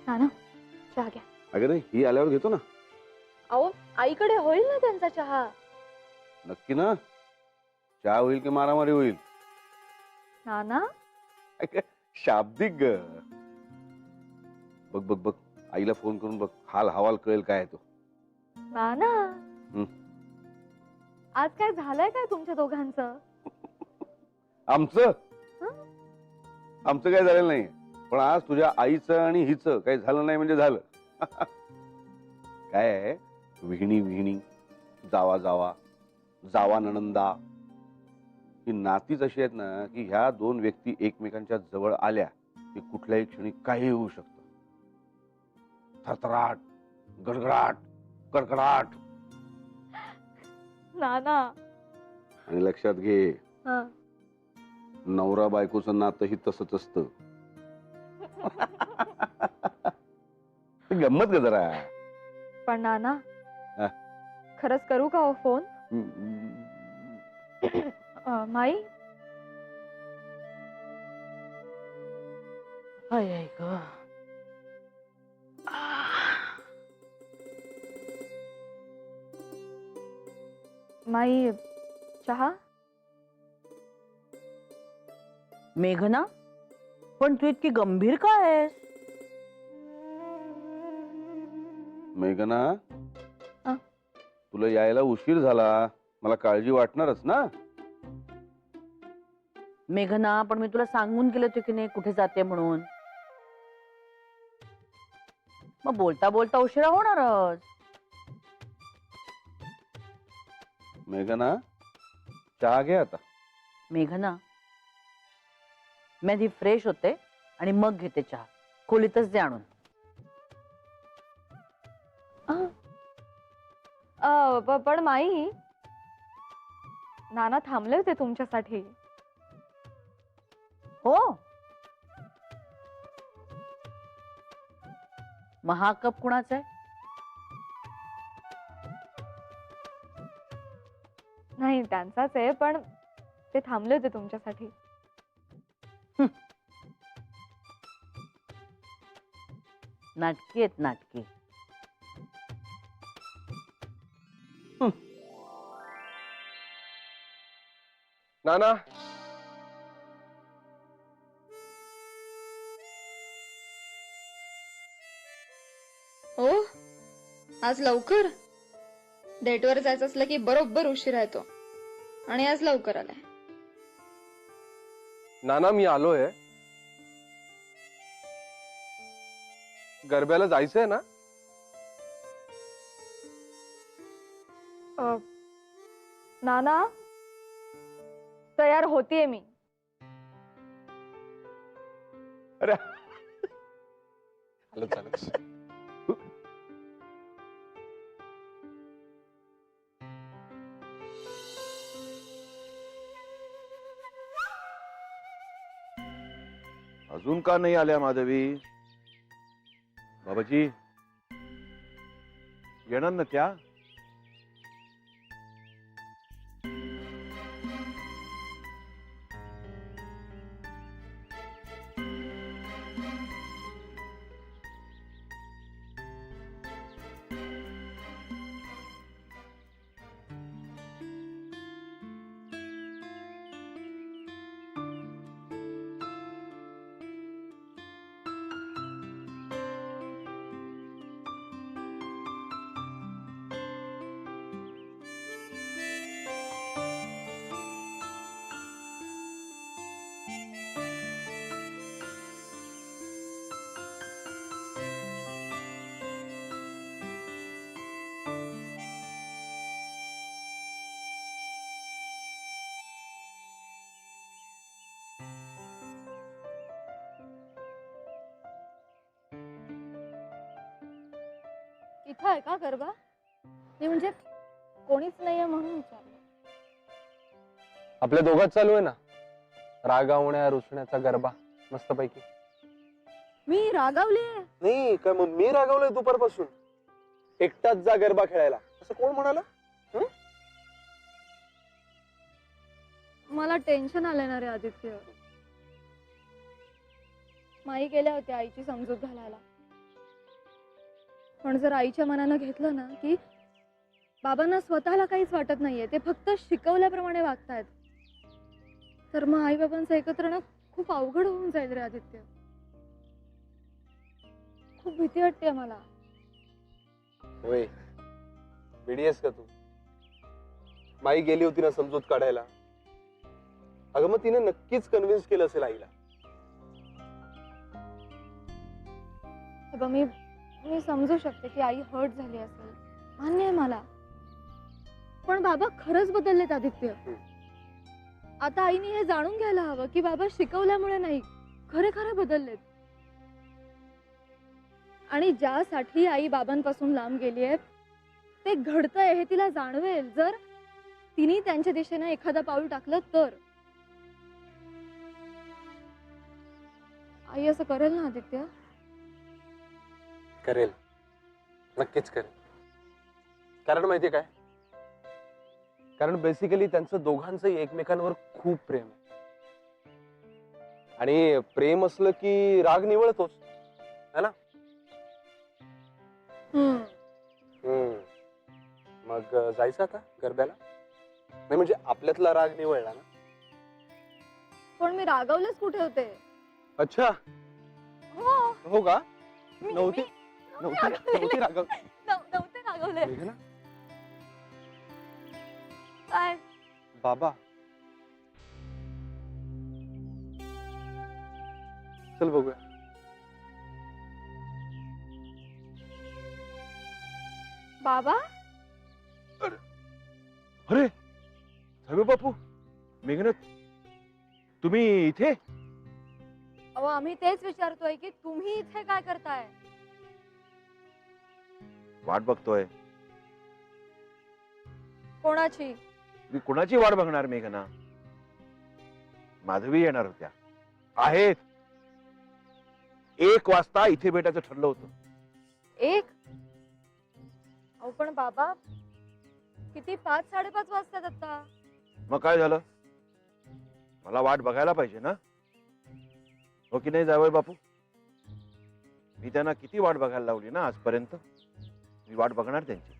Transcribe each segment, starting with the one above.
नाना चहा घ्या. अगं नाही, ही आल्यावर घेतो ना. अहो आईकडे होईल ना त्यांचा चहा. नक्की ना? चहा होईल की मारामारी होईल? नाना शाब्दिक ग. बघ बघ बघ, आईला फोन करून बघ, हाल हवाल कळेल काय आहे तो. नाना आज काय झालंय काय तुमच्या दोघांचं? आमचं हं? आमचं काय झालेलं नाही, पण आज तुझ्या आईचं आणि हिचं काही झालं नाही म्हणजे झालं. काय आहे, विहिणी विहिणी, जावा जावा, जावा नणंदा, ही नातीच अशी आहेत ना की ह्या दोन व्यक्ती एकमेकांच्या जवळ आल्या की कुठल्याही क्षणी काही होऊ शकतं. थरथराट, गडगडाट, कडकडाट. नाना आणि लक्षात घे, हं. नवरा बायकोचं नातंही तसंच असतं. गंमत ग जरा. पण नाना हा. खरंच करू का हो फोन? माई आई ग. माई चहा. मेघना, पण तू इतकी गंभीर का आहेस? मेघना, अं? तुला यायला उशीर झाला, मला काळजी वाटणारच ना. मेघना, पण मी तुला सांगून गेले होते की नाही कुठे जाते म्हणून. मग बोलता बोलता उशिरा होणारच. मेघना, चहा घे आता. मेघना, मी आधी फ्रेश होते आणि मग घेते चहा. खोलीतच दे आणून. पण माई नाना थांबले होते तुमच्यासाठी. हो, मग हा कप कुणाचा आहे? नाही त्यांचाच आहे, पण ते थांबले होते तुमच्यासाठी. नाटकी आहेत नाटकी. नाना, हो आज लवकर. डेटवर जायचं असलं की बरोबर उशिरा येतो आणि आज लवकर आलाय. नाना मी आलोय. गरब्याला जायचंय ना? नाना तयार होतीये मी. अरे आलं चालत. अजून का नाही आल्या माधवी? बाबाजी येणार ना त्या? इथं आहे का गरबा? नाही म्हणजे कोणीच नाहीये म्हणून विचारलं. आपल्या दोघात चालू आहे ना रागावण्या रुसण्याचा गरबा मस्तपैकी. मी रागावले? नाही काय मग मी रागावलोय दुपारपासून? एकटाच जा गरबा खेळायला असं कोण म्हणाला? मला टेन्शन आलं ना रे आदित्य. माई गेल्या होत्या आईची समजूत घालायला, पण जर आईच्या मनानं घेतलं ना की बाबांना स्वतःला काहीच वाटत नाहीये, ते फक्त शिकवल्याप्रमाणे वागतायत, तर मग आई बाबांचं एकत्र ना खूप अवघड होऊन जाईल रे आदित्य. खूप भीती वाटते मला. होय, वेडीयस का तू? माई गेली होती ना समजूत काढायला, अगं मग तिने नक्कीच कन्व्हिन्स केलं असेल आईला. हे बघ, मी समजू शकते की आई हर्ट झाली असेल, मान्य आहे मला, पण बाबा खरंच बदललेत आदित्य. आता आईने हे जाणून घ्यायला हवं की बाबा शिकवल्यामुळे नाही, खरे खरे बदललेत. आणि ज्यासाठी आई बाबांपासून लांब गेलीये ते घडतंय हे तिला जाणवेल जर तिने त्यांच्या दिशेने एखादा पाऊल टाकलं तर. आई असं करेल ना आदित्य? करेल, नक्कीच करेल. कारण माहितीये काय, कारण बेसिकली त्यांचं दोघांचंही एकमेकांवर खूप प्रेम आहे. आणि प्रेम असलं की राग निवळतोच, है ना? मग जायचं आता गरब्याला? नाही म्हणजे आपल्यातला राग निवळला ना. पण मी रागवलेच कुठे होते? अच्छा, हो, हो का? मी- नव्हती मी नव्हती रागवलेले. नव्हती रागव. नव्हते रागवले. मेघना, काय? बाबा चल बघूया. बाबा? अरे धर्मे बापू, मेघना, तुम्ही इथे? अहो, आम्ही तेच विचारतोय की तुम्ही इथे काय करताय? वाट बघतोय. कोणाची? मी कुणाची वाट बघणार मेघना? माधवी येणार होत्या, आहेत. 1 वाजता इथे भेटायचं ठरलं होतं. एक? अहो पण बाबा, किती 5-5:30 वाजतात आता. मग काय झालं? मला वाट बघायला पाहिजे ना, हो की नाही जावई बापू? मी त्यांना किती वाट बघायला लावली ना आजपर्यंत. मी वाट बघणार त्यांची.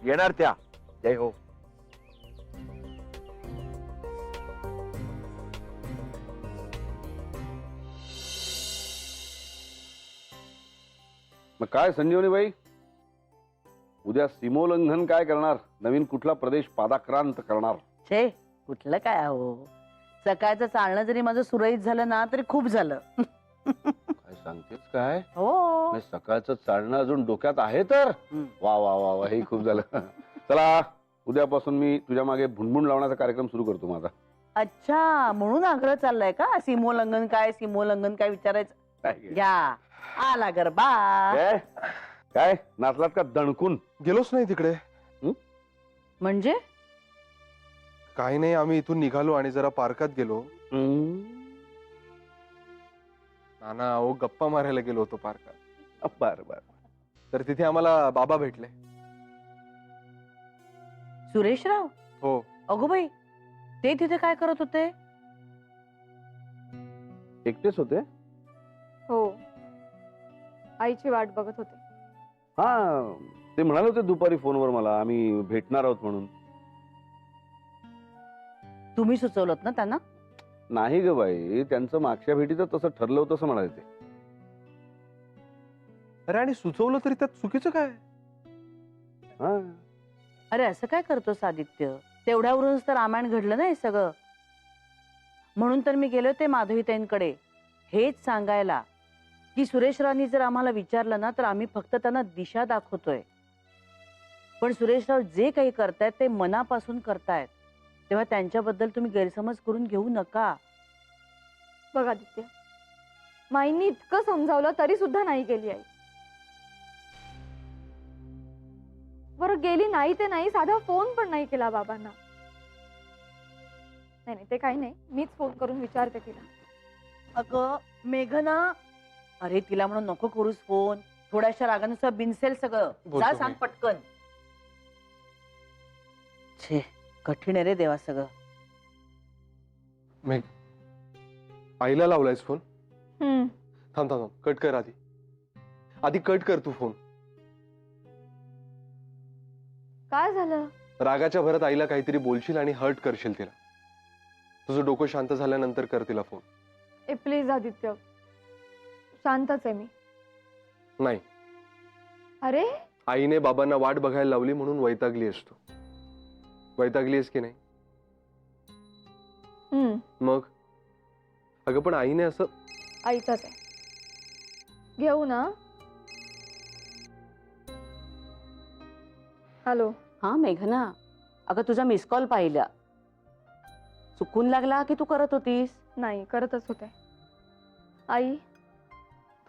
येणार त्या. जय हो. मग काय संजीवनी बाई, उद्या सीमोल्लंघन काय करणार? नवीन कुठला प्रदेश पादाक्रांत करणार? छे, कुठलं काय अहो, सकाळचं चालणं जरी माझं सुरळीत झालं ना तरी खूप झालं. काय सांगतेस काय? हो. नाही, सकाळचं चालणं अजून डोक्यात आहे तर वा वा वा वा, हे खूप झालं. चला, उद्यापासून मी तुझ्या मागे भुणभुण लावण्याचा कार्यक्रम सुरू करतो माझा. अच्छा, म्हणून आग्रह चाललाय का? सीमोल्लंघन काय, सीमोल्लंघन काय विचारायचं? काय गे? घ्या, आला गरबा. काय काय नाचलात का दणकून? गेलोच नाही तिकडे. म्हणजे काही नाही, आम्ही इथून निघालो आणि जरा पार्कात गेलो. नाना अहो, गप्पा मारायला गेलो होतो पार्कात. बर बर. तर तिथे आम्हाला बाबा भेटले. सुरेशराव? हो. अगो बाई, ते तिथे काय करत होते? एकटेच होते? हो, आईची वाट बघत होते. हा, ते म्हणाले होते दुपारी फोनवर मला, आम्ही भेटणार आहोत म्हणून. तुम्ही सुचवलत ना त्यांना? नाही ग बाई, त्यांचं मागच्या भेटीत तसं ठरलं होतं असं म्हणाले ते. अरे आणि सुचवलं तरी त्यात चुकीचं काय? हा, अरे असं काय करतोस आदित्य? तेवढ्यावरूनच तर रामायण घडलं नाही सगळं. म्हणून तर मी गेले होते माधवीताईंकडे हेच सांगायला की सुरेशरावांनी जर आम्हाला विचारलं ना तर आम्ही फक्त त्यांना दिशा दाखवतोय, पण सुरेशराव जे काही करतायत ते मनापासून करतायत, तेव्हा त्यांच्याबद्दल तुम्ही गैरसमज करून घेऊ नका. बघ आदित्य, माईंनी इतकं समजावलं तरी सुद्धा नाही गेली आई. बरं गेली नाही ते नाही, साधा फोन पण नाही केला बाबांना. नाही नाही, ते काही नाही, मीच फोन करून विचारते तिला. अगं मेघना, अरे तिला म्हणून नको करूस फोन, थोड्याशा रागानुसार बिनसेल सगळं. बोलतो जा मी. सांग पटकन. छे, कठीण आहे रे देवा सगळं. मेघ, आईला लावलायस फोन? हम्म. थांब थांब थांब, कट कर आधी. आधी कट कर तू फोन. काय झालं? रागाच्या भरात आईला काहीतरी बोलशील आणि हर्ट करशील तिला. तुझं डोकं शांत झाल्यानंतर कर तिला फोन. ए प्लीज आदित्य, शांतच आहे मी. नाही, अरे आईने बाबांना वाट बघायला लावली म्हणून वैतागली आहेस तू. वैतागली आहेस की नाही? मग अगं पण आईने असं. आईचाच आहे. घेऊ ना? हॅलो. हा मेघना, अगं तुझा मिस कॉल पाहिला. चुकून लागला की तू करत होतीस? नाही, करतच होते. आई,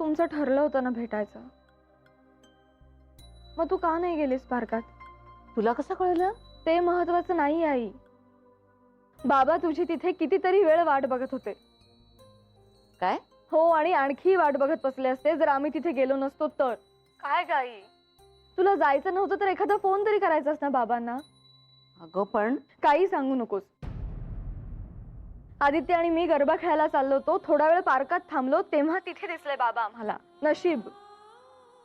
तुमचं ठरलं होतं ना भेटायचं, मग तू का नाही गेलीस पार्कात? तुला कसं कळलं? ते महत्वाचं नाही आई. बाबा तुझी तिथे कितीतरी वेळ वाट बघत होते. काय? हो, आणि आणखी वाट बघत बसले असते जर आम्ही तिथे गेलो नसतो तर. काय गाई, तुला जायचं नव्हतं तर एखादा फोन तरी करायचास ना बाबांना. अगं पण काही सांगू नकोस. आदित्य आणि मी गरबा खेळायला चाललो होतो, थोडा वेळ पार्कात थांबलो, तेव्हा तिथे दिसले बाबा आम्हाला. नशीब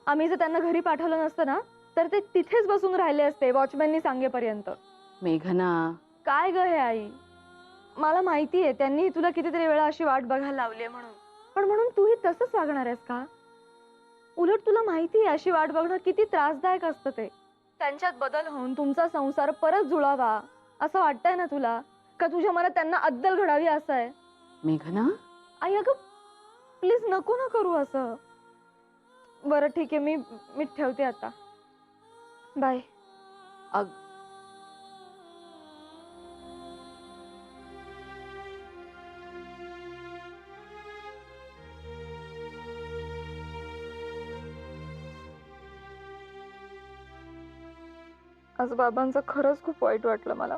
आम्ही जर त्यांना घरी पाठवलं नसतं ना तर ते तिथेच बसून राहिले असते वॉचमॅननी सांगेपर्यंत. मेघना, काय ग हे आई, मला माहितीये त्यांनी तुला कितीतरी वेळा अशी वाट बघायला लावली म्हणून, पण म्हणून तूही तसंच वागणार आहेस का? उलट तुला माहितीये अशी वाट बघणं किती त्रासदायक असतं ते. त्यांच्यात बदल होऊन तुमचा संसार परत जुळावा असं वाटतंय ना तुला? का तुझ्या मनात त्यांना अद्दल घडावी असं आहे? मेघना, आई अगं प्लीज नको ना करू असं. बरं ठीक आहे, मी ठेवते आता. बाय. आज बाबांचं खरंच खूप वाईट वाटलं मला.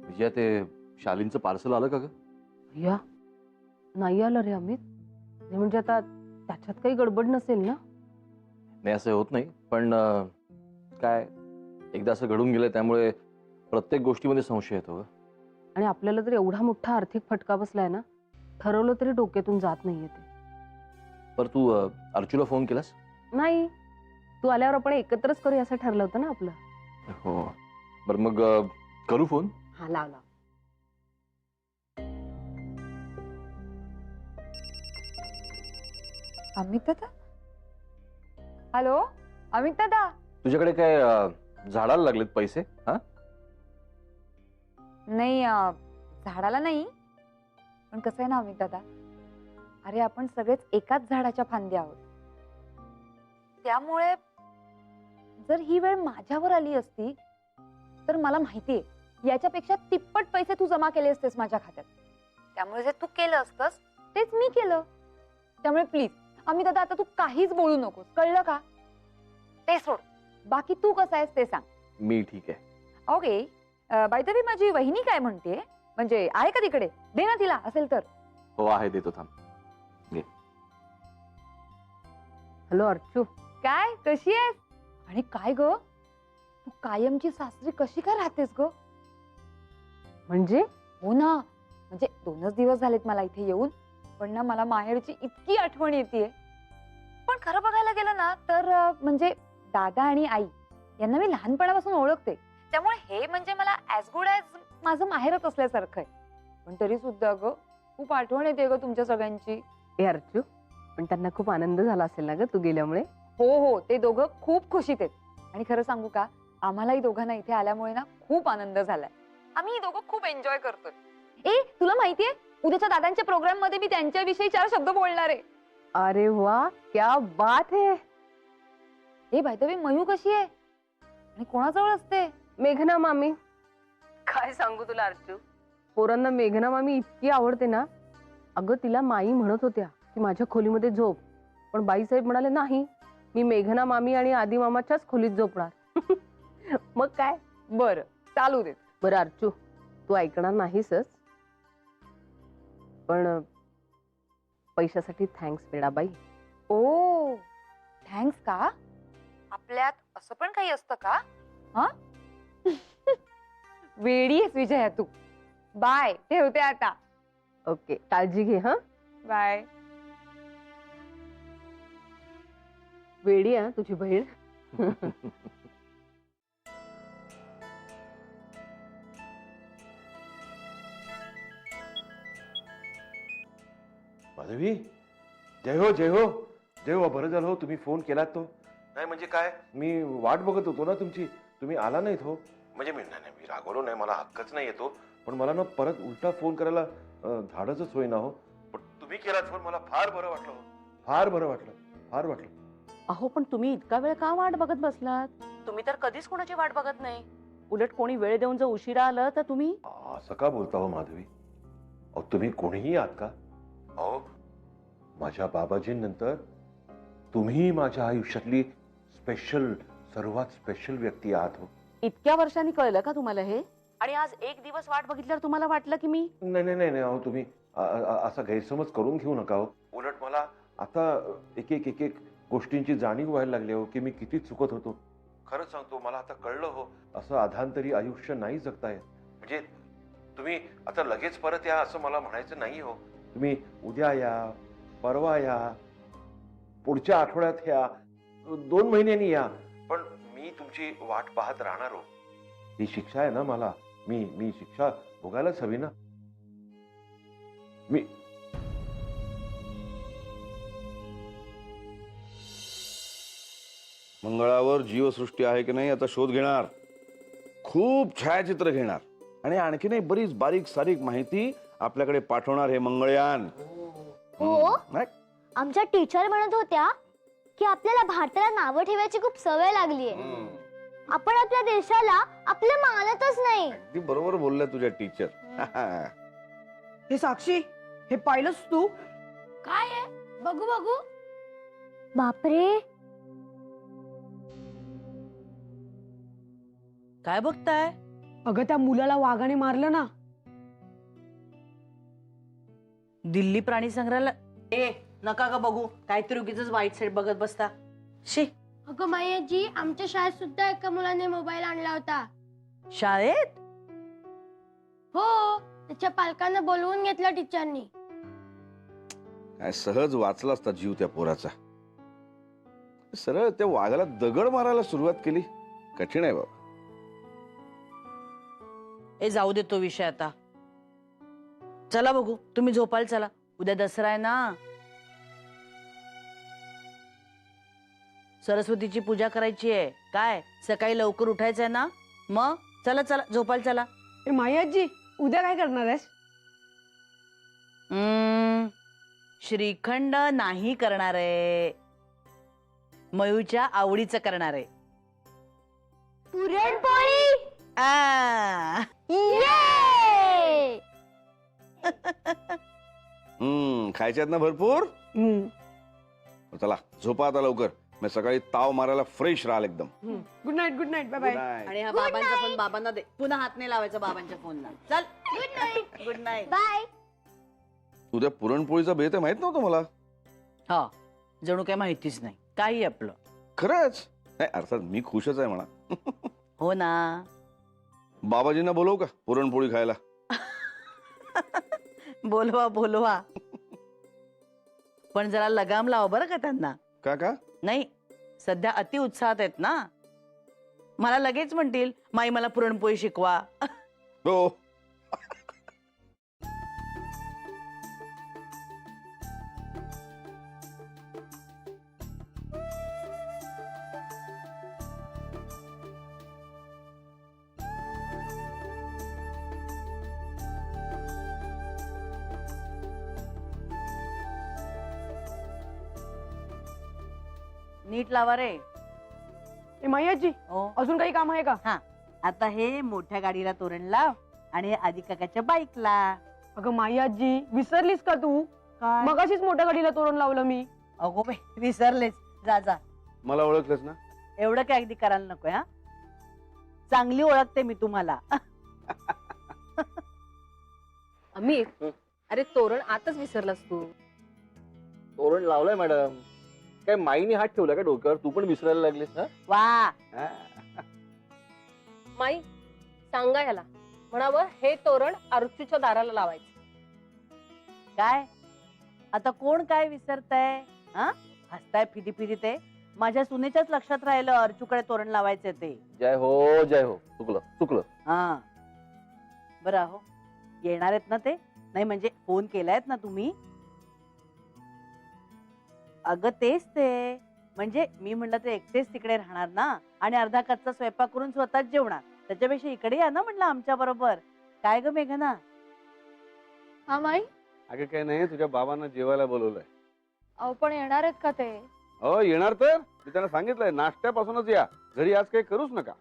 विजया, ते शालींचं पार्सल आलं का ग? या नाही आलं रे अमित. म्हणजे आता त्याच्यात काही गडबड नसेल ना? नाही, असं होत नाही, पण काय एकदा असं घडून गेलं त्यामुळे प्रत्येक गोष्टीमध्ये संशय येतो ग. आणि आपल्याला तर एवढा मोठा आर्थिक फटका बसलाय ना, ठरवलं तरी डोक्यातून जात नाहीये ते. पर तू अर्चूला फोन केलास? नाही, तू आल्यावर आपण एकत्रच करू असं ठरलं होतं ना आपलं. हो, बरं मग करू फोन? हा लाव लाव. अमित दादा. हॅलो अमित दादा. तुझ्याकडे काय झाडाला लागलेत पैसे? हा, नाही झाडाला नाही, पण कसं आहे ना अमित दादा, अरे आपण सगळेच एकाच झाडाच्या फांदी आहोत. त्यामुळे जर ही वेळ माझ्यावर आली असती तर मला माहितीये याच्यापेक्षा तिप्पट पैसे तू जमा केले असतेस माझ्या खात्यात. त्यामुळे जे तू केलं असतंस तेच मी केलं. त्यामुळे प्लीज अमित दादा, आता तू काहीच बोलू नकोस, कळलं का? ते सोड, बाकी तू कसं आहेस ते सांग. मी ठीक आहे. ओके. बाय द वे, माझी वहिनी काय म्हणते, म्हणजे आहे का तिकडे? दे ना तिला असेल तर. हो आहे, देतो, थांब. हॅलो अर्चू. काय, कशी आहेस? आणि काय ग, तू कायमची सासरी कशी काय राहतेस ग? म्हणजे हो ना, म्हणजे 2च दिवस झालेत मला इथे येऊन, पण ना मला माहेरची इतकी आठवण येते. पण खरं बघायला गेलं ना तर म्हणजे दादा आणि आई यांना मी लहानपणापासून ओळखते, त्यामुळे हे म्हणजे मला ऍज गुड ऍज माझं माहेरच असल्यासारखं आहे. पण तरी सुद्धा ग खूप आठवण येते ग तुमच्या सगळ्यांची. ए अर्चू, पण त्यांना खूप आनंद झाला असेल ना ग तू गेल्यामुळे? हो हो, ते दोघं खूप खुशीत आहेत. आणि खरं सांगू का, आम्हालाही दोघांना इथे आल्यामुळे ना खूप आनंद झालाय. आम्ही दोघं खूप एन्जॉय करतोय. ए तुला माहितीये, उद्याच्या दादांच्या प्रोग्राम मध्ये मी त्यांच्याविषयी 4 शब्द बोलणार आहे. अरे वा, क्या बात है. हे बाय द वे, मयू कशी आहे आणि कोणाजवळ असते? मेघना मामी. काय सांगू तुला अर्चू, पोरांना मेघना मामी इतकी आवडते ना. अगं तिला माई म्हणत होत्या की माझ्या खोलीमध्ये झोप, पण बाईसाहेब म्हणाले नाही, मी मेघना मामी आणि आदी मामाच्याच खोलीत झोपणार. मग काय. बरं, चालू देत. बरं अर्चू, तू ऐकणार नाहीसच, पण पैशासाठी थँक्स वेडाबाई. ओ थँक्स का? आपल्यात असं पण काही असतं का? हा वेडी आहेस विजया तू. बाय, ठेवते आता. ओके, काळजी घे हा. बाय. वेडी आहे तुझी बहीण. माधवी, जय हो जय हो जय हो. बरं झालं हो तुम्ही फोन केलात तो. नाही म्हणजे काय, मी वाट बघत होतो ना तुमची. तुम्ही आला नाहीत हो. म्हणजे मी नाही मी रागवलो नाही, मला हक्कच नाही येतो. पण मला ना परत उलटा फोन करायला धाडसच होईना हो. पण तुम्ही केलात फोन, मला फार बरं वाटलं हो. फार बरं वाटलं, फार वाटलं. अहो पण तुम्ही इतका वेळ का वाट बघत बसलात? तुम्ही तर कधीच कोणाची वाट बघत नाही. उलट कोणी वेळ देऊन जर उशिरा आलं तर तुम्ही. असं का बोलता हो माधवी? अहो तुम्ही कोणीही आहात का? अहो माझ्या बाबाजींनंतर तुम्ही माझ्या आयुष्यातली स्पेशल, सर्वात स्पेशल व्यक्ती आहात हो. इतक्या वर्षांनी कळलं का तुम्हाला हे? आणि आज एक दिवस वाट बघितल्यावर तुम्हाला वाटलं की मी. नाही नाही नाही नाही अहो तुम्ही असा गैरसमज करून घेऊ नका हो. उलट मला आता एक एक एक एक गोष्टींची जाणीव व्हायला लागली हो की मी किती चुकत होतो. खरंच सांगतो, मला आता कळलं हो, असं अधांतरी आयुष्य नाही जगताय. म्हणजे तुम्ही आता लगेच परत या असं मला म्हणायचं नाही हो. तुम्ही उद्या या, परवा या, पुढच्या आठवड्यात या, 2 महिन्यांनी या, पण मी तुमची वाट पाहत राहणार हो. ही शिक्षा आहे ना मला. मी शिक्षा भोगायलाच हवी ना. मी मंगळावर जीवसृष्टी आहे की नाही याचा शोध घेणार. खूप छायाचित्र घेणार आणि आणखीनही बरीच बारीक सारीक माहिती आपल्याकडे पाठवणार हे मंगळयान. हो, नाही? आमच्या टीचर म्हणत होत्या की आपल्याला भारताला नावं ठेवायची खूप सवय लागलीये. आपण आपल्या देशाला आपलं मानतच नाही. अगदी बरोबर बोलल्या तुझ्या टीचर. हे साक्षी, हे पाहिलंस तू? काय आहे? बघू बघू. बापरे, काय बघताय? अगं त्या मुलाला वाघाने मारलं ना. दिल्ली प्राणी संग्रहालय. नका का बघू, काहीतरी उगीच वाईट साईड बघत बसता. शी. अगं मायाजी, आमच्या शाळेत सुद्धा एका मुलाने मोबाईल आणला होता. शाळेत? हो, त्याच्या पालकांना बोलवून घेतलं टीचरनी. काय सहज वाचला असता जीव त्या पोराचा. सरळ त्या वाघाला दगड मारायला सुरुवात केली. कठीण आहे बाबा. ए जाऊ दे तो विषय आता. चला बघू, तुम्ही झोपायला चला. उद्या दसरा आहे ना. सरस्वतीची पूजा करायची आहे. काय सकाळी लवकर उठायचं आहे ना. मग चला चला झोपायला चला. ए मायाजी, उद्या काय करणार आहेस? श्रीखंड नाही करणार आहे. मयूच्या आवडीचं करणार आहे. पुरणपोळी. आ. ये! खायच्यात ना भरपूर. चला झोपा आता लवकर. मी सकाळी ताव मारायला फ्रेश राहाल एकदम. Good night, good night, bye bye. आणि हा बाबांचा फोन बाबांना दे. पुन्हा हात नाही लावायचा बाबांच्या फोनला. चल good night. Good night. Bye. उद्या पुरणपोळीचा बेत आहे माहित नव्हतं मला. हा, जणू काय माहितीच नाही काही आपलं. खरंच नाही, अर्थात मी खुशच आहे म्हणा. हो ना. बाबाजींना बोलवू का पुरणपोळी खायला? बोलवा बोलवा. पण जरा लगाम लावा बरं का त्यांना. का? नाही, सध्या अति उत्साहात आहेत ना. मला लगेच म्हणतील माई मला पुरणपोळी शिकवा. हो. नीट लावा रे. ए मायाजी, हो. अजून काही काम आहे का? आता हे मोठ्या गाडीला तोरण लाव आणि आधी काकाच्या बाईकला. अगं मायाजी, विसरलीस का तू? मगाशीच मोठ्या गाडीला तोरण लावलं मी. अगो बाई, विसरलेच. जा जा. मला ओळखलंच ना. एवढं काय अगदी करायला नको. हा, चांगली ओळखते मी तुम्हाला. अमित, अरे तोरण आताच विसरलास तू. तोरण लावलंय मॅडम. काय माईने हात ठेवला का डोक्यावर? तू पण विसरायला लागलीस ना. वा. माई, सांगा याला म्हणावं हे तोरण अर्चूच्या दाराला लावायचं. काय आता कोण काय विसरताय? हा हसताय फिदी फिदी ते माझ्या सुनेच्याच लक्षात राहिलं अर्चूकडे तोरण लावायचे ते. जय हो जय हो. चुकलं चुकलं. हा बरं अहो येणार आहेत ना ते? नाही म्हणजे फोन केलायत ना तुम्ही? अगं तेच ते म्हणजे मी म्हणलं ते एकटेच तिकडे राहणार ना आणि अर्धा कच्चा स्वयंपाक करून स्वतःच जेवणार. त्याच्यापेक्षा इकडे या ना म्हटलं आमच्या बरोबर. काय ग मेघना? हा माई. अगं काय नाही, तुझ्या बाबांना जेवायला बोलवलंय. अहो पण येणार आहेत का ते? हो येणार तर. मी त्यांना सांगितलंय नाश्त्यापासूनच या, घरी आज काही करूच नका.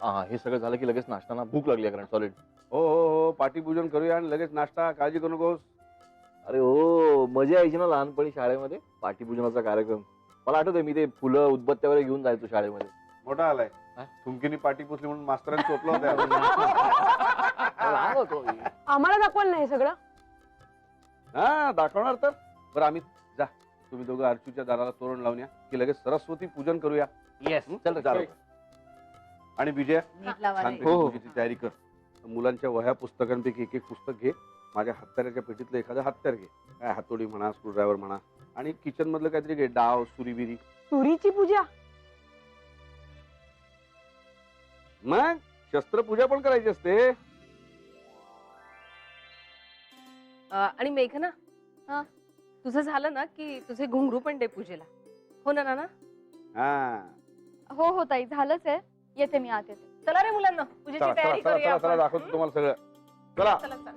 हा हे सगळं झालं की लगेच नाश्ताना भूक लागली आहे, कारण सॉलिड. हो हो हो पाठीपूजन करूया आणि लगेच नाश्ता, काळजी करू नकोस. अरे हो मजा यायची ना लहानपणी शाळेमध्ये पाठीपूजनाचा कार्यक्रम. मला आठवतंय मी ते फुलं उदबत्त्या वगैरे घेऊन जायचो शाळेमध्ये. मोठा आलाय. थुंकीनी पाठी पुसली म्हणून मास्तरांनी चोपलं होतं. लहान होतो मी. आम्हाला दाखवाल नाही सगळं. हा दाखवणार तर. बरं आम्ही जा, तुम्ही दोघं अर्चूच्या दाराला तोरण लावून या की लगेच सरस्वती पूजन करूया. येस चल जा. आणि विजय नीट लावा रे. छानपैकी पूजेची तयारी कर. मुलांच्या वह्या पुस्तकांपैकी एक एक पुस्तक घे. माझ्या हत्याराच्या पेटीतलं एखादं हत्यार घे. काय हातोडी म्हणा, स्क्रूड्रायव्हर म्हणा, आणि किचन मधलं काहीतरी घे, डाव, सुरीबिरी. तुरीची पूजा. मग शस्त्रपूजा पण करायची असते. आणि मेघना हा? तुझं झालं ना की तुझे घुंगरू पण दे पूजेला. हो ना नाना? हा हो हो ताई झालंच आहे. येते मी आत येते. चला रे मुलांना पूजेची चला चला तयारी चला करूया चला चला आपण. दाखवतो तुम्हाला सगळं. चला चला चला.